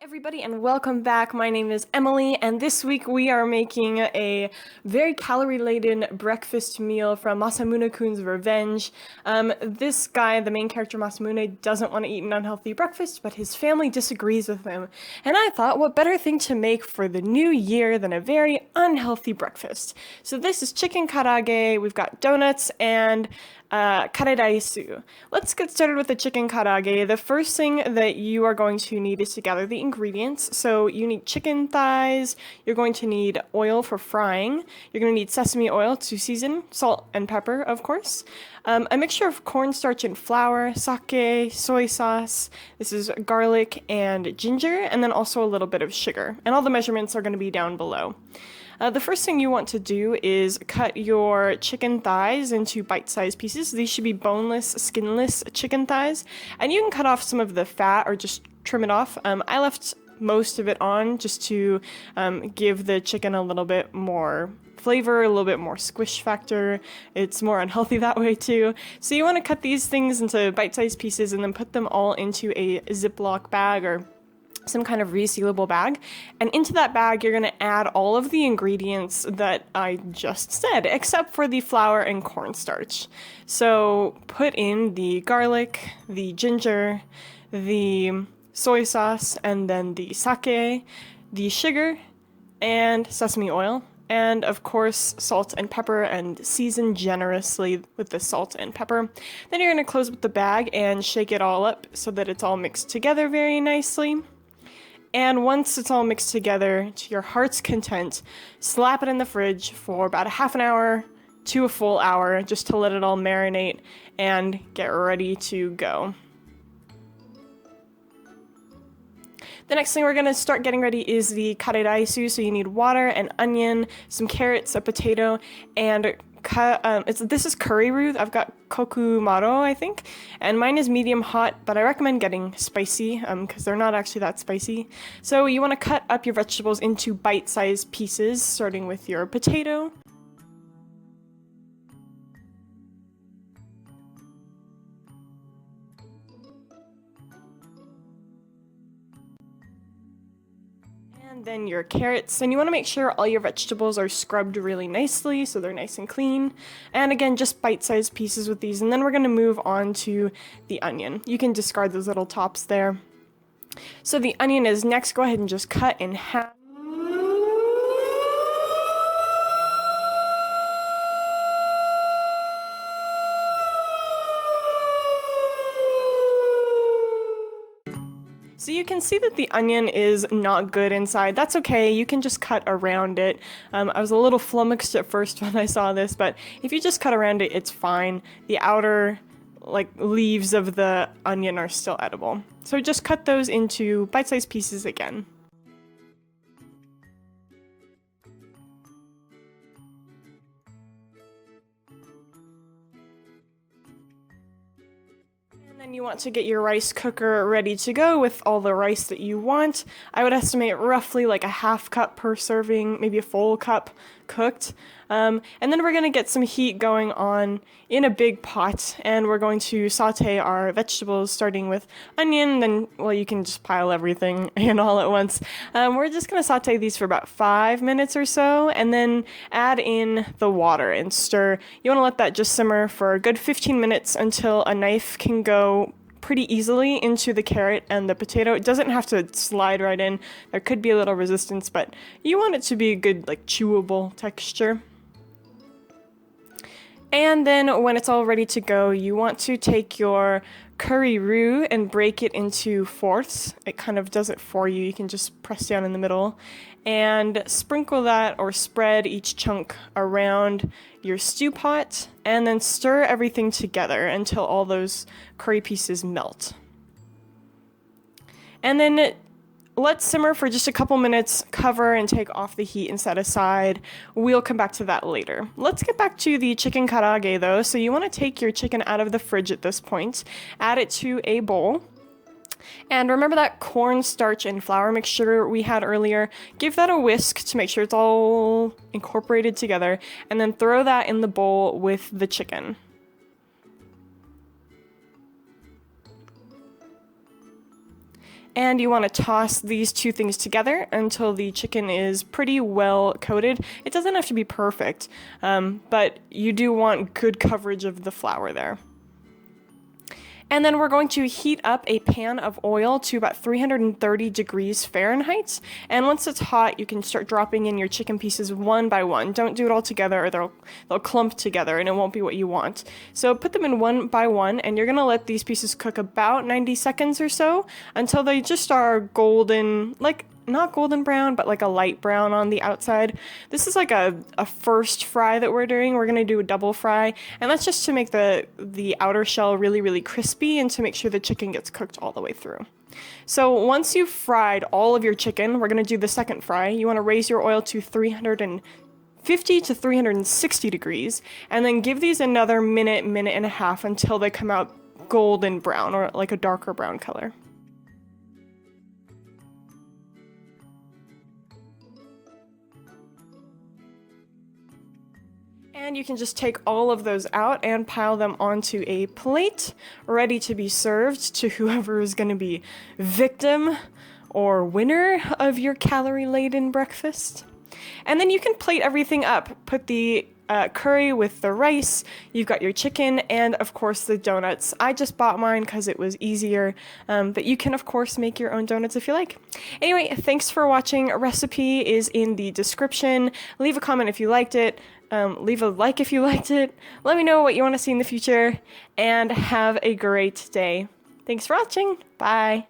Everybody, and welcome back. My name is Emily, and this week we are making a very calorie-laden breakfast meal from MASAMUNE-KUN'S Revenge. This guy, the main character Masamune, doesn't want to eat an unhealthy breakfast, but his family disagrees with him. And I thought, what better thing to make for the new year than a very unhealthy breakfast? So this is chicken karaage, we've got donuts, and karaage. Let's get started with the chicken karaage. The first thing that you are going to need is to gather the ingredients. So you need chicken thighs, you're going to need oil for frying, you're going to need sesame oil to season, salt and pepper, of course, a mixture of cornstarch and flour, sake, soy sauce, this is garlic and ginger, and then also a little bit of sugar. And all the measurements are going to be down below. The first thing you want to do is cut your chicken thighs into bite-sized pieces. These should be boneless, skinless chicken thighs. And you can cut off some of the fat or just trim it off. I left most of it on just to give the chicken a little bit more flavor, a little bit more squish factor. It's more unhealthy that way too. So you want to cut these things into bite-sized pieces and then put them all into a Ziploc bag or some kind of resealable bag, and into that bag you're going to add all of the ingredients that I just said, except for the flour and cornstarch. So put in the garlic, the ginger, the soy sauce, and then the sake, the sugar, and sesame oil, and of course salt and pepper, and season generously with the salt and pepper. Then you're going to close with the bag and shake it all up so that it's all mixed together very nicely. And once it's all mixed together to your heart's content, slap it in the fridge for about a half an hour to a full hour just to let it all marinate and get ready to go. The next thing we're going to start getting ready is the karaage. So you need water, an onion, some carrots, a potato, and this is curry roux. I've got kokumaro, I think, and mine is medium hot, but I recommend getting spicy because they're not actually that spicy. So you want to cut up your vegetables into bite-sized pieces, starting with your potato. And then your carrots, and you want to make sure all your vegetables are scrubbed really nicely so they're nice and clean. And again, just bite-sized pieces with these. And then we're going to move on to the onion. You can discard those little tops there. So the onion is next. Go ahead and just cut in half. So you can see that the onion is not good inside. That's okay, you can just cut around it. I was a little flummoxed at first when I saw this, but if you just cut around it, it's fine. The outer leaves of the onion are still edible. So just cut those into bite-sized pieces again. Then you want to get your rice cooker ready to go with all the rice that you want. I would estimate roughly like a half cup per serving, maybe a full cup cooked. And then we're going to get some heat going on in a big pot, and we're going to saute our vegetables, starting with onion, then, well, you can just pile everything in all at once. We're just going to saute these for about 5 minutes or so, and then add in the water and stir. You want to let that just simmer for a good 15 minutes until a knife can go pretty easily into the carrot and the potato. It doesn't have to slide right in. There could be a little resistance, but you want it to be a good, chewable texture. And then when it's all ready to go, you want to take your curry roux and break it into fourths. It kind of does it for you. You can just press down in the middle and sprinkle that or spread each chunk around your stew pot, and then stir everything together until all those curry pieces melt. And then let simmer for just a couple minutes, cover and take off the heat and set aside. We'll come back to that later. Let's get back to the chicken karaage though. So you want to take your chicken out of the fridge at this point, add it to a bowl. And remember that cornstarch and flour mixture we had earlier? Give that a whisk to make sure it's all incorporated together, and then throw that in the bowl with the chicken. And you want to toss these two things together until the chicken is pretty well coated. It doesn't have to be perfect, but you do want good coverage of the flour there. And then we're going to heat up a pan of oil to about 330 degrees Fahrenheit. And once it's hot, you can start dropping in your chicken pieces one by one. Don't do it all together or they'll clump together and it won't be what you want. So put them in one by one, and you're going to let these pieces cook about 90 seconds or so until they just are golden, like not golden brown, but like a light brown on the outside. This is like a first fry that we're doing. We're going to do a double fry, and that's just to make the outer shell really, really crispy and to make sure the chicken gets cooked all the way through. So once you've fried all of your chicken, we're going to do the second fry. You want to raise your oil to 350 to 360 degrees, and then give these another minute and a half until they come out golden brown or like a darker brown color. And you can just take all of those out and pile them onto a plate, ready to be served to whoever is going to be victim or winner of your calorie-laden breakfast. And then you can plate everything up. Put the curry with the rice, you've got your chicken, and of course the donuts. I just bought mine because it was easier, but you can of course make your own donuts if you like. Anyway, thanks for watching. A recipe is in the description. Leave a comment if you liked it. Leave a like if you liked it. Let me know what you want to see in the future, and have a great day. Thanks for watching. Bye.